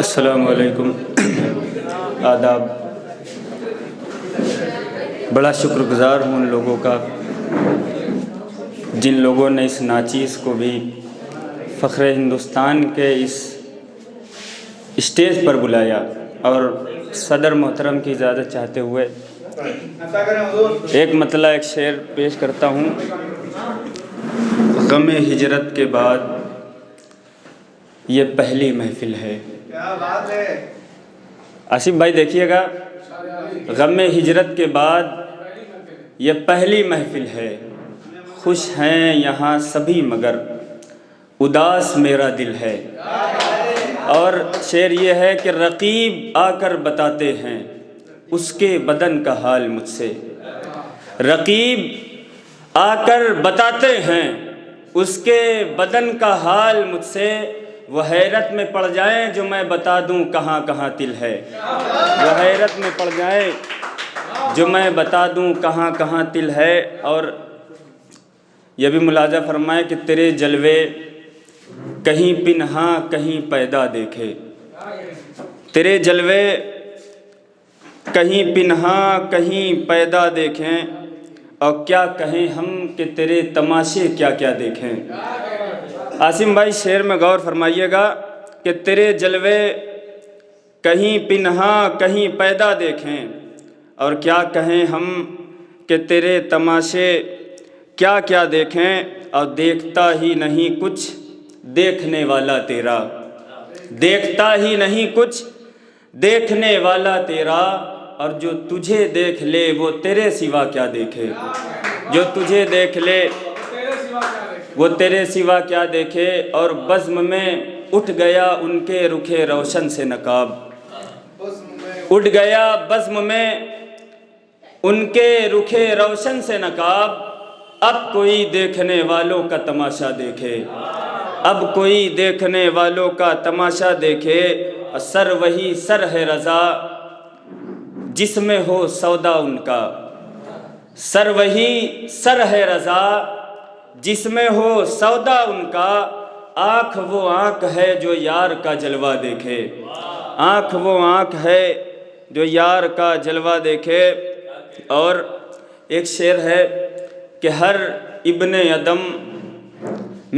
السلام علیکم، آداب۔ بڑا شکر گزار ہوں ان لوگوں کا جن لوگوں نے اس ناچیز کو بھی فخر ہندوستان کے اس اسٹیج پر بلایا، اور صدر محترم کی اجازت چاہتے ہوئے ایک مطلع ایک شعر پیش کرتا ہوں۔ غم ہجرت کے بعد یہ پہلی محفل ہے۔ آصف بھائی دیکھیے گا، غم ہجرت کے بعد یہ پہلی محفل ہے، خوش ہیں یہاں سبھی مگر اداس میرا دل ہے۔ اور شعر یہ ہے کہ رقیب آ کر بتاتے ہیں اس کے بدن کا حال مجھ سے، رقیب آ کر بتاتے ہیں اس کے بدن کا حال مجھ سے، وہ حیرت میں پڑ جائیں جو میں بتا دوں کہاں کہاں تل ہے، وہ حیرت میں پڑ جائیں جو میں بتا دوں کہاں کہاں تل ہے۔ اور یہ بھی ملاحظہ فرمائے کہ تیرے جلوے کہیں پنہاں کہیں پیدا دیکھے، تیرے جلوے کہیں پنہاں کہیں پیدا دیکھیں، اور کیا کہیں ہم کہ تیرے تماشے کیا کیا دیکھیں۔ عاصم بھائی شعر میں غور فرمائیے گا کہ تیرے جلوے کہیں پنہاں کہیں پیدا دیکھیں، اور کیا کہیں ہم کہ تیرے تماشے کیا کیا دیکھیں، اور دیکھتا ہی نہیں کچھ دیکھنے والا تیرا، دیکھتا ہی نہیں کچھ دیکھنے والا تیرا، اور جو تجھے دیکھ لے وہ تیرے سوا کیا دیکھے، جو تجھے دیکھ لے وہ تیرے سوا کیا دیکھے۔ اور بزم میں اٹھ گیا ان کے رخ روشن سے نقاب، اٹھ گیا بزم میں ان کے رخ روشن سے نقاب، اب کوئی دیکھنے والوں کا تماشا دیکھے، اب کوئی دیکھنے والوں کا تماشا دیکھے۔ سر وہی سر ہے رضا جس میں ہو سودا ان کا، سر وہی سر ہے رضا جس میں ہو سودا ان کا، آنکھ وہ آنکھ ہے جو یار کا جلوہ دیکھے، آنکھ وہ آنکھ ہے جو یار کا جلوہ دیکھے۔ اور ایک شعر ہے کہ ہر ابن ادم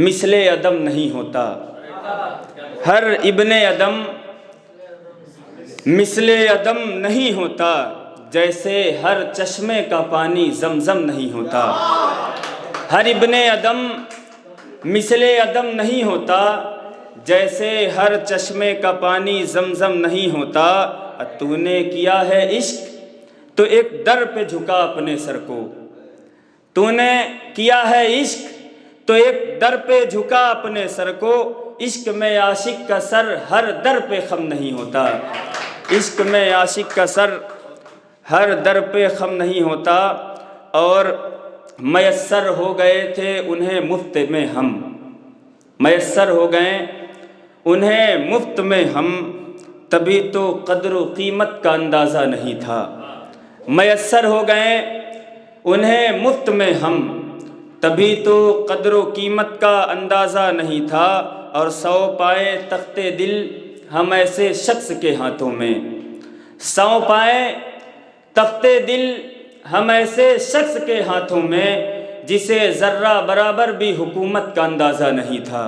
مثل ادم نہیں ہوتا، ہر ابن ادم مثل ادم نہیں ہوتا، جیسے ہر چشمے کا پانی زمزم نہیں ہوتا، ہر ابن ادم مثل ادم نہیں ہوتا، جیسے ہر چشمے کا پانی زمزم نہیں ہوتا۔ تو نے کیا ہے عشق تو ایک در پہ جھکا اپنے سر کو، تو نے کیا ہے عشق تو ایک در پہ جھکا اپنے سر کو، عشق میں عاشق کا سر ہر در پہ خم نہیں ہوتا، عشق میں عاشق کا سر ہر در پہ خم نہیں ہوتا۔ اور میسر ہو گئے تھے انہیں مفت میں ہم، میسر ہو گئے انہیں مفت میں ہم، تبھی تو قدر و قیمت کا اندازہ نہیں تھا، میسر ہو گئے انہیں مفت میں ہم، تبھی تو قدر و قیمت کا اندازہ نہیں تھا۔ اور سو پائے تخت دل ہم ایسے شخص کے ہاتھوں میں، سو پائے تخت دل ہم ایسے شخص کے ہاتھوں میں، جسے ذرہ برابر بھی حکومت کا اندازہ نہیں تھا،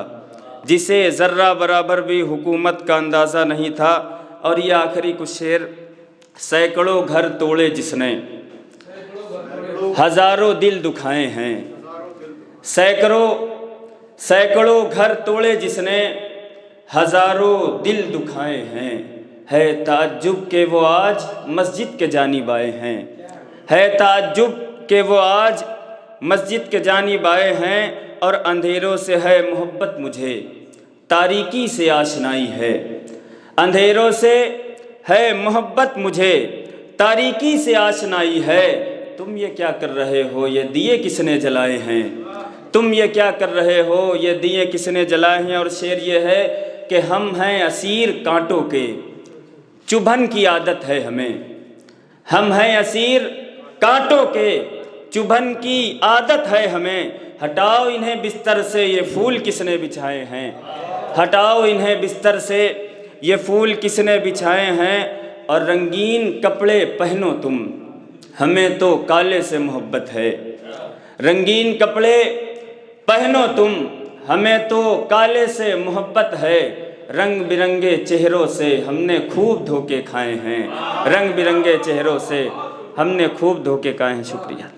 جسے ذرہ برابر بھی حکومت کا اندازہ نہیں تھا۔ اور یہ آخری کچھ شعر، سینکڑوں گھر توڑے جس نے ہزاروں دل دکھائے ہیں، سینکڑوں گھر توڑے جس نے ہزاروں دل دکھائے ہیں، ہے تعجب کہ وہ آج مسجد کے جانب آئے ہیں، ہے تعجب کہ وہ آج مسجد کے جانب آئے ہیں، اور اندھیروں سے ہے محبت مجھے تاریکی سے آشنائی ہے، اندھیروں سے ہے محبت مجھے تاریکی سے آشنائی ہے۔ تم یہ کیا کر رہے ہو یہ دیے کس نے جلائے ہیں، تم یہ کیا کر رہے ہو یہ دیے کس نے جلائے ہیں۔ اور شعر یہ ہے کہ ہم ہیں اسیر کانٹوں کے چبھن کی عادت ہے ہمیں، ہم ہیں اسیر کانٹوں کے چبھن کی عادت ہے ہمیں، ہٹاؤ انہیں بستر سے یہ پھول کس نے بچھائے ہیں، ہٹاؤ انہیں بستر سے یہ پھول کس نے بچھائے ہیں اور رنگین کپڑے پہنو تم، ہمیں تو کالے سے محبت ہے۔ رنگین کپڑے پہنو تم، ہمیں تو کالے سے محبت ہے، رنگ برنگے چہروں سے ہم نے خوب دھوکے کھائے ہیں، رنگ برنگے چہروں سے ہم نے خوب دھوکے کھائے ہیں۔ شکریہ۔